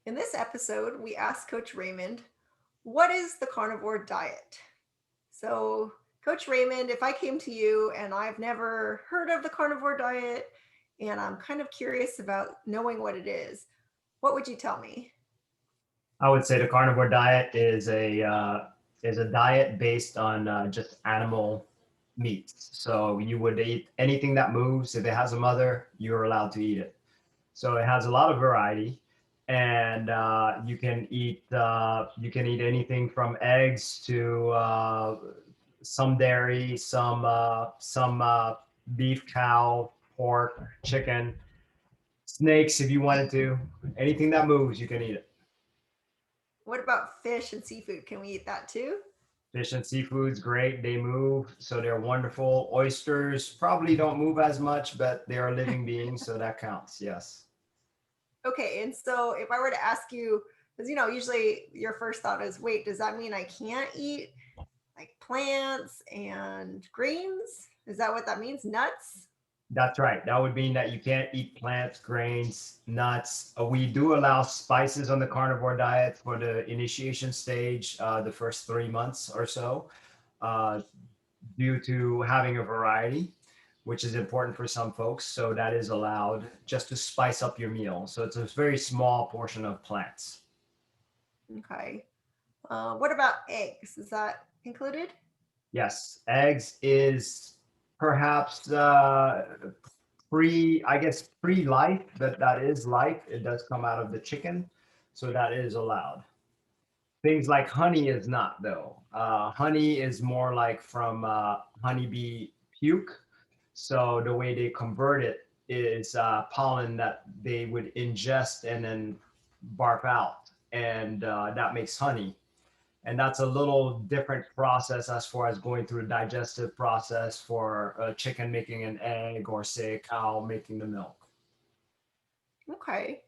In this episode, we asked Coach Raymond, what is the carnivore diet? So, Coach Raymond, if I came to you and I've never heard of the carnivore diet and I'm kind of curious about knowing what it is, what would you tell me? I would say the carnivore diet is a diet based on just animal meats. So you would eat anything that moves. If it has a mother, you're allowed to eat it. So it has a lot of variety, and you can eat anything from eggs to some dairy, some beef, cow, pork, chicken, snakes if you wanted to. Anything that moves, you can eat it. What about fish and seafood? Can we eat that too? Fish and seafood's great. They move, so they're wonderful. Oysters probably don't move as much, but they are living beings, so that counts. Yes. Okay, and so if I were to ask you, because usually your first thought is, wait, does that mean I can't eat like plants and greens? Is that what that means? Nuts? That's right. That would mean that you can't eat plants, grains, nuts. We do allow spices on the carnivore diet for the initiation stage, the first 3 months or so, uh, due to having a variety, which is important for some folks. So that is allowed just to spice up your meal. So it's a very small portion of plants. Okay. What about eggs? Is that included? Yes, eggs is perhaps I guess pre-life, but that is life. It does come out of the chicken, so that is allowed. Things like honey is not though. Honey is more like from honeybee puke. So the way they convert it is pollen that they would ingest and then barf out, and that makes honey. And that's a little different process as far as going through the digestive process for a chicken making an egg or say a cow making the milk. Okay.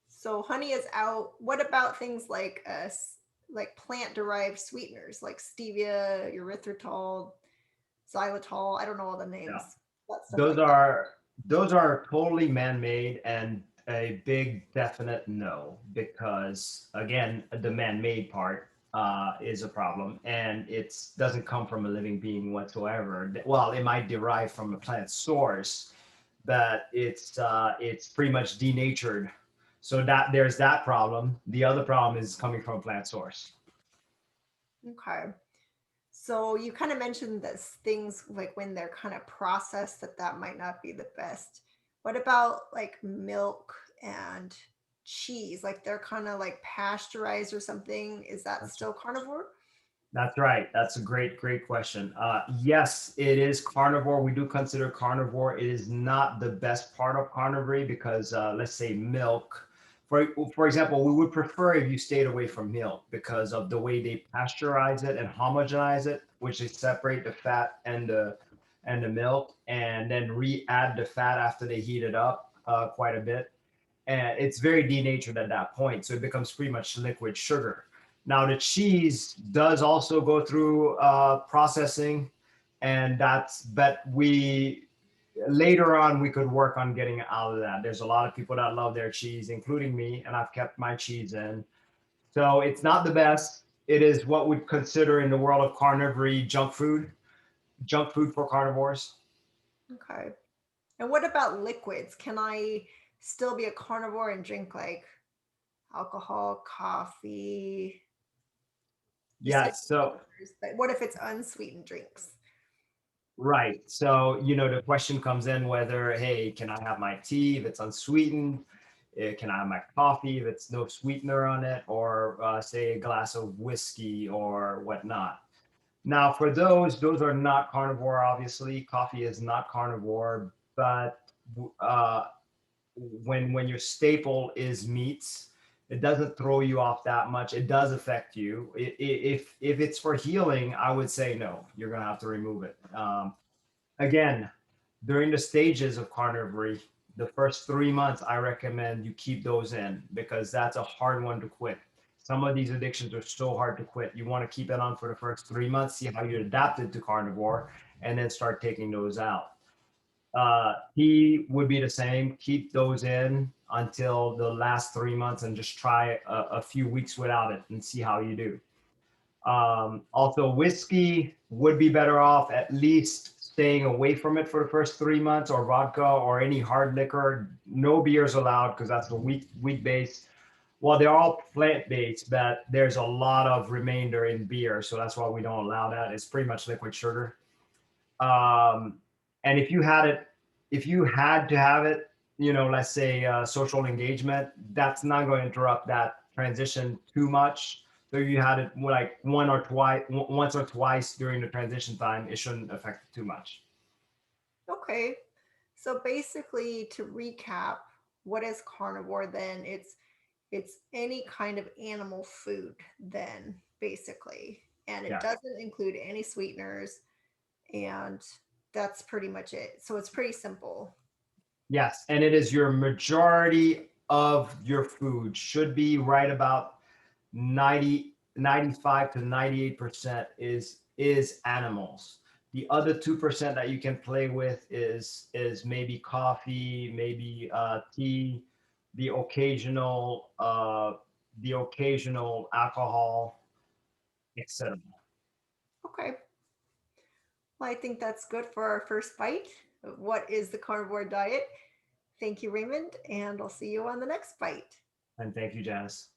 So honey is out. What about things like like plant derived sweeteners like stevia, erythritol, xylitol? I don't know all the Yeah. names. That stuff Those like that. are those are totally man-made and a big definite no, because again the man-made part is a problem, and it doesn't come from a living being whatsoever. Well, it might derive from a plant source, but it's pretty much denatured. So that there's that problem. The other problem is coming from a plant source. Okay. So you kind of mentioned this things like when they're kind of processed that might not be the best. What about like milk and cheese? Like they're kind of like pasteurized or something. Is that That's still carnivore? That's right. That's a great question. Yes, it is carnivore. We do consider carnivore. It is not the best part of carnivory because, let's say, milk. For example, we would prefer if you stayed away from milk because of the way they pasteurize it and homogenize it, which they separate the fat and the milk, and then re-add the fat after they heat it up quite a bit, and it's very denatured at that point. So it becomes pretty much liquid sugar. Now the cheese does also go through processing, and but we later on we could work on getting out of that. There's a lot of people that love their cheese, including me, and I've kept my cheese in. So it's not the best. It is what we'd consider in the world of carnivory junk food for carnivores. Okay. And what about liquids? Can I still be a carnivore and drink like alcohol, coffee? You said Yes. So sweeteners, but what if it's unsweetened drinks? right. So, the question comes in whether, hey, can I have my tea if it's unsweetened? Can I have my coffee if it's no sweetener on it? Or say a glass of whiskey or whatnot. Now, for those are not carnivore, obviously. Coffee is not carnivore, but uh, when your staple is meats, it doesn't throw you off that much. It does affect you. If it's for healing, I would say no. You're gonna have to remove it. Again, during the stages of carnivory, the first 3 months, I recommend you keep those in because that's a hard one to quit. Some of these addictions are so hard to quit. You want to keep it on for the first 3 months, see how you adapted to carnivore, and then start taking those out. Tea would be the same. Keep those in until the last 3 months and just try a few weeks without it and see how you do. Also, whiskey would be better off at least staying away from it for the first 3 months, or vodka or any hard liquor. No beers allowed because that's the wheat base. Well, they're all plant based, but there's a lot of remainder in beer, so that's why we don't allow that. It's pretty much liquid sugar. Um, and if you had to have it, let's say social engagement, that's not going to interrupt that transition too much. So you had it like once or twice during the transition time, it shouldn't affect it too much. Okay. So basically, to recap, what is carnivore then? It's any kind of animal food then, basically. And it Yeah. doesn't include any sweeteners, and that's pretty much it. So it's pretty simple. Yes, and it is your majority of your food should be right about 95 to 98% is animals. The other 2% that you can play with is maybe coffee, maybe tea, the occasional alcohol, etc. Okay. Well, I think that's good for our first bite of what is the carnivore diet. Thank you, Raymond, and I'll see you on the next bite. And thank you, Janice.